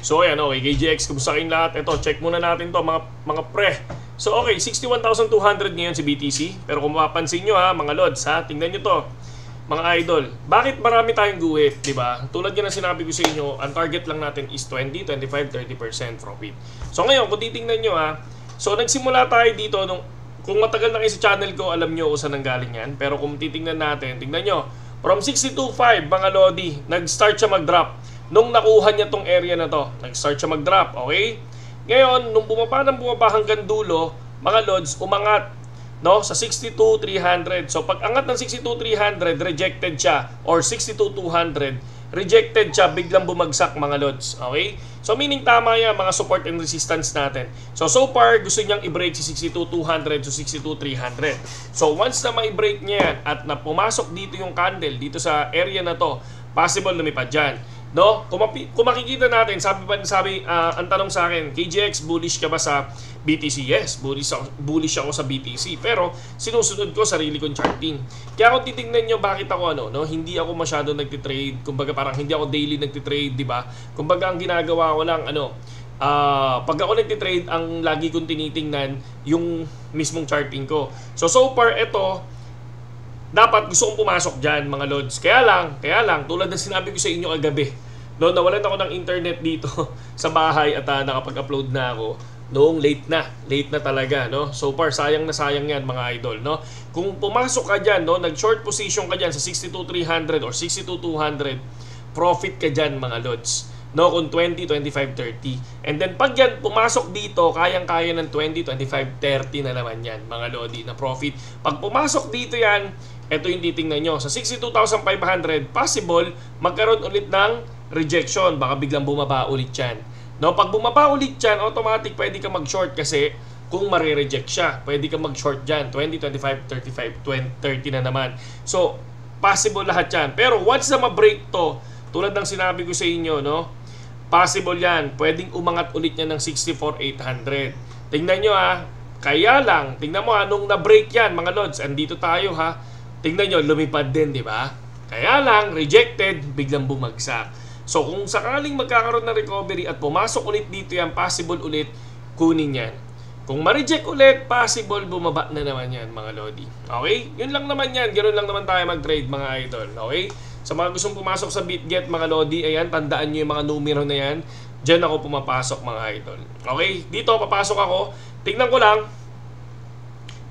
So ayan, okay, KGX, kumusta kayong lahat? Ito, check muna natin to mga pre. So okay, 61,200 ngayon si BTC. Pero kung mapapansin nyo ha, mga lods ha, tingnan nyo to, mga idol. Bakit marami tayong guhit, di ba? Tulad yan ang sinabi ko sa inyo, ang target lang natin is 20, 25, 30% profit. So ngayon, kung titingnan nyo ha, so nagsimula tayo dito, kung matagal na kayo sa channel ko, alam nyo kung saan nanggaling yan. Pero kung titingnan natin, tingnan nyo, from 62.5 mga lodi, nag-start siya mag-drop. Nung nakuha niya tong area na to, nag-start siya mag-drop, okay? Ngayon, nung bumaba hanggang dulo, mga lods, umangat, no, sa 62,300. So, pag angat ng 62,300, rejected siya, or 62,200, rejected siya, biglang bumagsak, mga lods, okay? So, meaning tama yan, mga support and resistance natin. So far, gusto niyang i-break si 62,200 to 62,300. So, once na ma-break niya yan, at na pumasok dito yung candle, dito sa area na to, possible lumipad dyan. No? Kung makikita natin, ang tanong sa akin, KGX, bullish ka ba sa BTC? Yes, bullish ako sa BTC. Pero sinusunod ko sarili kong charting. Kaya kung titingnan nyo bakit ako hindi ako masyado nagtitrade. Kumbaga parang hindi ako daily nagtitrade, di ba? Kumbaga ang ginagawa ko lang, pag ako nagtitrade, ang lagi kong tinitingnan yung mismong charting ko. So far, ito, dapat gusto kong pumasok dyan, mga lods. Kaya lang, tulad ng sinabi ko sa inyo kagabi, no, nawalan ako ng internet dito sa bahay at nakapag-upload na ako noong late na talaga, no. So far, sayang na sayang yan, mga idol, no. Kung pumasok ka dyan, no, nag-short position ka dyan sa 62,300 or 62,200, profit ka dyan, mga lods. No, kung 20, 25, 30. And then pag yan pumasok dito, kayang-kaya ng 20, 25, 30 na naman yan, mga lodi, na profit. Pag pumasok dito yan, ito yung titingnan nyo. Sa 62,500, possible magkaroon ulit ng rejection. Baka biglang bumaba ulit yan. No, pag bumaba ulit yan, automatic pwede ka mag-short kasi kung mare-reject siya, pwede ka mag-short dyan. 20, 25, 35, 20, 30 na naman. So, possible lahat yan. Pero once na ma-break to, tulad ng sinabi ko sa inyo, no, possible yan. Pwedeng umangat ulit yan ng 64,800. Tingnan nyo ha. Kaya lang, tingnan mo ha, nung na-break yan, mga lods, andito tayo ha. Tingnan nyo, lumipad din, di ba? Kaya lang, rejected, biglang bumagsak. So, kung sakaling magkakaroon ng recovery at pumasok ulit dito yan, possible ulit, kunin yan. Kung ma-reject ulit, possible bumaba na naman yan, mga lodi. Okay? Yun lang naman yan. Ganoon lang naman tayo mag-trade, mga idol. Okay? Sa mga gustong pumasok sa BitGet, mga lodi, ayan, tandaan nyo yung mga numero na yan. Diyan ako pumapasok, mga idol. Okay? Dito, papasok ako. Tingnan ko lang.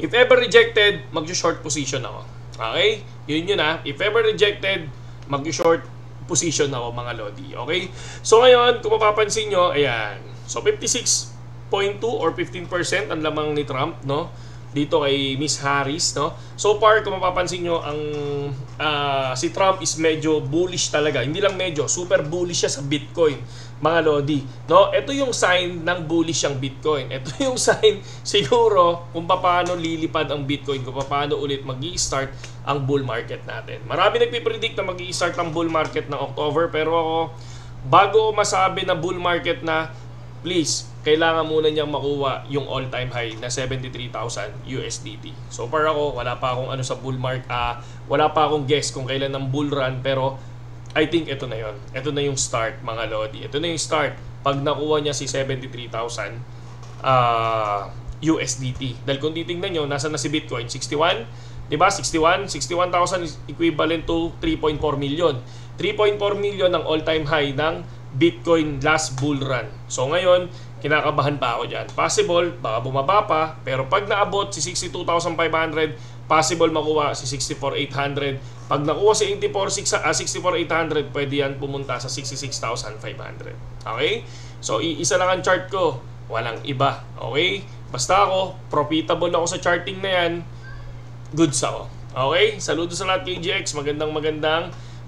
If ever rejected, mag-short position ako. Okay? Yun ha. If ever rejected, mag-short position ako, mga lodi. Okay? So ngayon, kung mapapansin nyo, ayan. So 56.2 or 15% ang lamang ni Trump, no? Dito kay Miss Harris, no? So far, kung mapapansin nyo, si Trump is medyo bullish talaga. Hindi lang medyo, super bullish siya sa Bitcoin, mga lodi. No? Ito yung sign ng bullish ang Bitcoin. Ito yung sign siguro kung paano lilipad ang Bitcoin, kung paano ulit mag-i-start ang bull market natin. Marami nagpipredict na mag-i-start ang bull market ng October, pero ako, bago masabi na bull market na, please, kailangan muna niyang makuha yung all-time high na 73,000 USDT. So far ako, wala pa akong sa bull market, wala pa akong guess kung kailan ng bull run, pero I think ito na yon. Ito na yung start, mga lodi. Ito na yung start pag nakuha niya si 73,000 USDT. Dahil kung titingnan nyo, nasa na si Bitcoin? 61? Diba? 61,000 is equivalent to 3.4 million. 3.4 million ang all-time high ng Bitcoin last bull run. So ngayon, kinakabahan pa ako dyan. Possible, baka bumaba pa, pero pag naabot si 62,500, possible makuha si 64,800. Pag nakuha si 64,800, pwede yan pumunta sa 66,500. Okay? So, isa lang ang chart ko. Walang iba. Okay? Basta ako, profitable ako sa charting na yan, goods ako. Okay? Saludo sa lahat, KGX. Magandang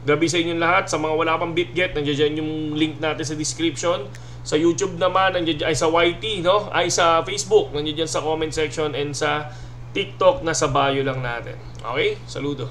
gabi sa inyong lahat. Sa mga wala pang BitGet, nandiyan yung link natin sa description. Sa YouTube naman, nandiyan, ay sa YT, no? Ay sa Facebook, nandiyan sa comment section, and sa TikTok, nasa bio lang natin. Okay? Saludo.